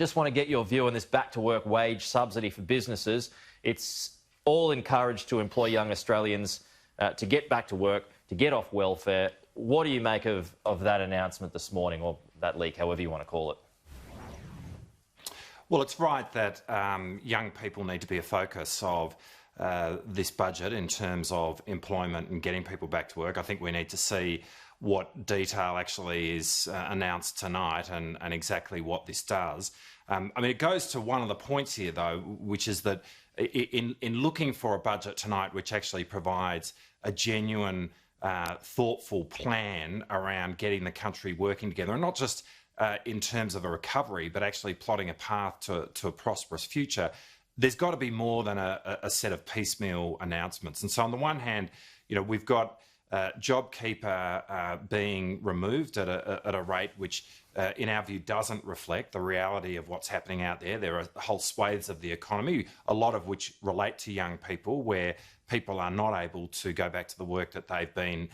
Just want to get your view on this back-to-work wage subsidy for businesses. It's all encouraged to employ young Australians to get back to work, to get off welfare. What do you make of that announcement this morning, or that leak, however you want to call it? Well, it's right that young people need to be a focus of this budget in terms of employment and getting people back to work. I think we need to see what detail actually is announced tonight and exactly what this does. I mean, it goes to one of the points here, though, which is that in looking for a budget tonight which actually provides a genuine, thoughtful plan around getting the country working together, and not just in terms of a recovery, but actually plotting a path to a prosperous future, there's got to be more than a set of piecemeal announcements. And so on the one hand, you know, we've got JobKeeper being removed at a rate which, in our view, doesn't reflect the reality of what's happening out there. There are whole swathes of the economy, a lot of which relate to young people, where people are not able to go back to the work that they've been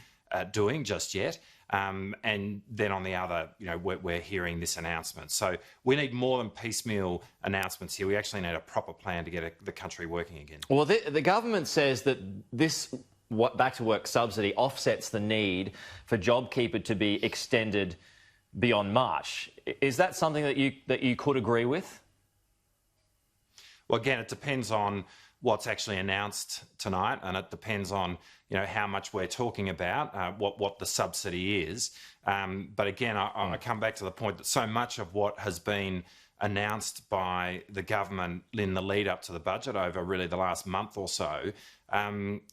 doing just yet. And then on the other, you know, we're hearing this announcement. So we need more than piecemeal announcements here. We actually need a proper plan to get the country working again. Well, the government says that this back-to-work subsidy offsets the need for JobKeeper to be extended beyond March. Is that something that you could agree with? Well, again, it depends on what's actually announced tonight, and it depends on, you know, how much we're talking about, what the subsidy is. But again, I come back to the point that so much of what has been announced by the government in the lead up to the budget over really the last month or so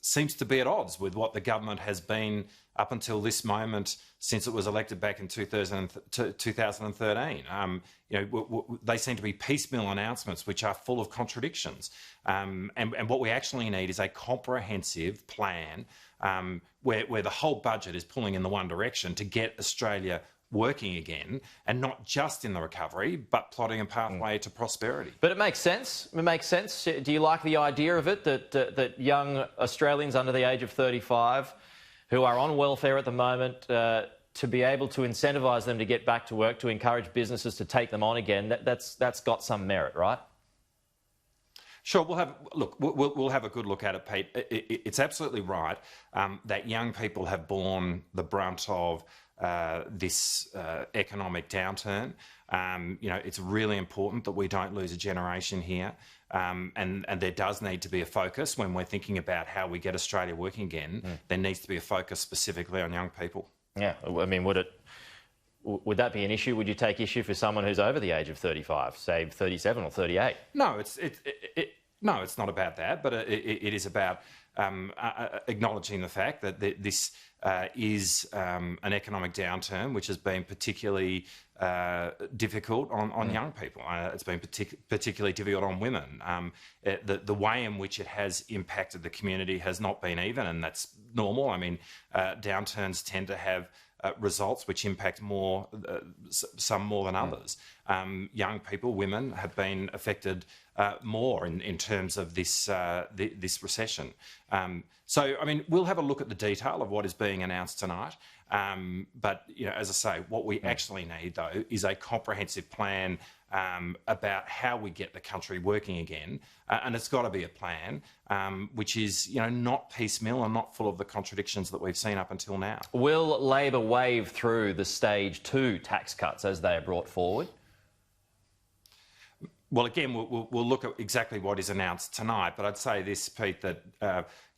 seems to be at odds with what the government has been up until this moment since it was elected back in 2013. You know, they seem to be piecemeal announcements which are full of contradictions. And what we actually need is a comprehensive plan where the whole budget is pulling in the one direction to get Australia working again, and not just in the recovery, but plotting a pathway to prosperity. But it makes sense. It makes sense. Do you like the idea of it, that young Australians under the age of 35 who are on welfare at the moment, to be able to incentivise them to get back to work, to encourage businesses to take them on again, that's got some merit, right? Sure, we'll have a good look at it, Pete. It's absolutely right that young people have borne the brunt of this economic downturn. You know, it's really important that we don't lose a generation here, and there does need to be a focus when we're thinking about how we get Australia working again. There needs to be a focus specifically on young people. Yeah, I mean, would that be an issue? Would you take issue for someone who's over the age of 35, say 37 or 38? No, it's not about that, but it is about acknowledging the fact that this is an economic downturn which has been particularly difficult on young people. It's been particularly difficult on women. The way in which it has impacted the community has not been even, and that's normal. I mean, downturns tend to have results which impact more, some more than others. Young people, women, have been affected more in terms of this this recession. So, I mean, we'll have a look at the detail of what is being announced tonight. But, you know, as I say, what we actually need, though, is a comprehensive plan about how we get the country working again. And it's got to be a plan which is, you know, not piecemeal and not full of the contradictions that we've seen up until now. Will Labor wave through the stage 2 tax cuts as they are brought forward? Well, again, we'll look at exactly what is announced tonight, but I'd say this, Pete, that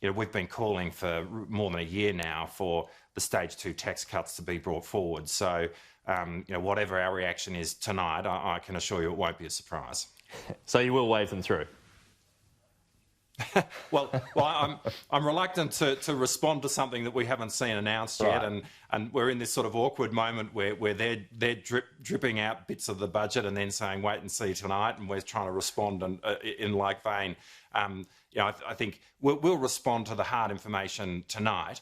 you know, we've been calling for more than a year now for the stage 2 tax cuts to be brought forward. So, you know, whatever our reaction is tonight, I can assure you it won't be a surprise. So you will wave them through? Well, I'm reluctant to respond to something that we haven't seen announced yet, and we're in this sort of awkward moment where they're dripping out bits of the budget and then saying wait and see tonight, and we're trying to respond in like vein. You know, I think we'll respond to the hard information tonight,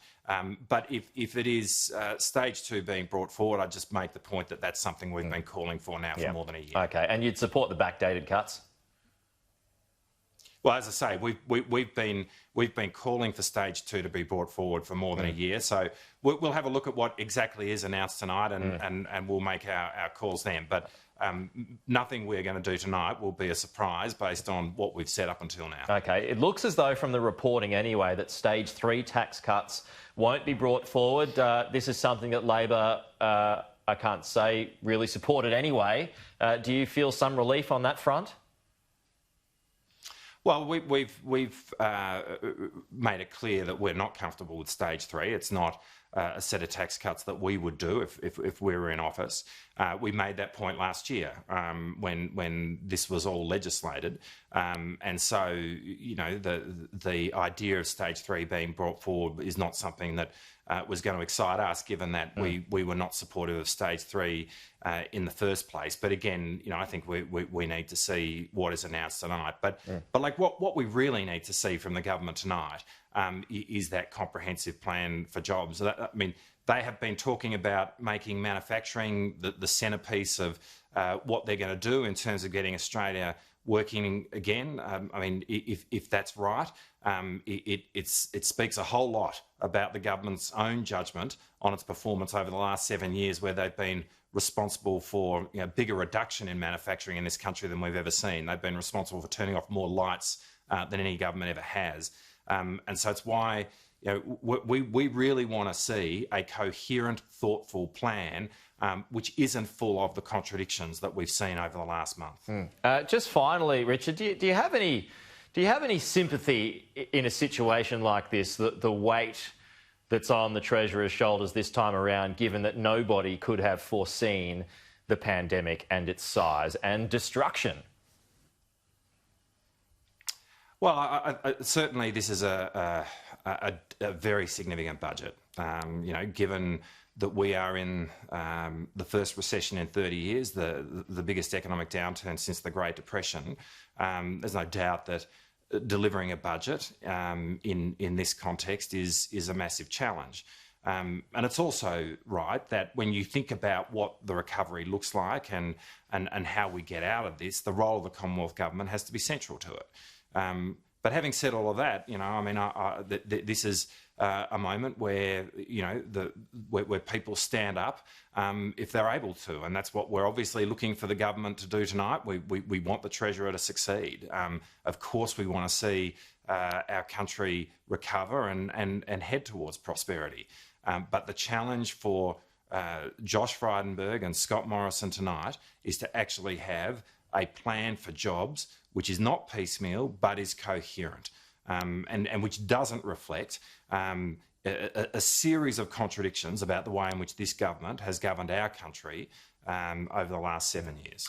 but if it is stage 2 being brought forward, I'd just make the point that that's something we've been calling for now for more than a year. Okay, and you'd support the backdated cuts? Well, as I say, we've been calling for stage 2 to be brought forward for more than a year. So we'll have a look at what exactly is announced tonight, and we'll make our calls then. But nothing we're going to do tonight will be a surprise based on what we've set up until now. Okay, it looks as though from the reporting anyway that stage 3 tax cuts won't be brought forward. This is something that Labor, I can't say, really supported anyway. Do you feel some relief on that front? Well, we've made it clear that we're not comfortable with stage 3. It's not a set of tax cuts that we would do if we were in office. We made that point last year when this was all legislated, and so the idea of stage 3 being brought forward is not something that was going to excite us, given that we were not supportive of stage 3 in the first place. But again, I think we need to see what is announced tonight. But like what we really need to see from the government tonight is that comprehensive plan for jobs. I mean, they have been talking about making manufacturing the centrepiece of what they're going to do in terms of getting Australia working again. I mean, if that's right, it speaks a whole lot about the government's own judgment on its performance over the last 7 years, where they've been responsible for bigger reduction in manufacturing in this country than we've ever seen. They've been responsible for turning off more lights than any government ever has. And so it's why we really want to see a coherent, thoughtful plan which isn't full of the contradictions that we've seen over the last month. Just finally, Richard, do you have any sympathy in a situation like this, the weight that's on the Treasurer's shoulders this time around, given that nobody could have foreseen the pandemic and its size and destruction? Well, certainly this is a very significant budget. Given that we are in the first recession in 30 years, the biggest economic downturn since the Great Depression, there's no doubt that delivering a budget in this context is a massive challenge. And it's also right that when you think about what the recovery looks like and how we get out of this, the role of the Commonwealth Government has to be central to it. But having said all of that, this is a moment where where people stand up if they're able to, and that's what we're obviously looking for the government to do tonight. We want the Treasurer to succeed. Of course, we want to see our country recover and head towards prosperity. But the challenge for Josh Frydenberg and Scott Morrison tonight is to actually have a plan for jobs which is not piecemeal but is coherent, and which doesn't reflect a series of contradictions about the way in which this government has governed our country over the last 7 years.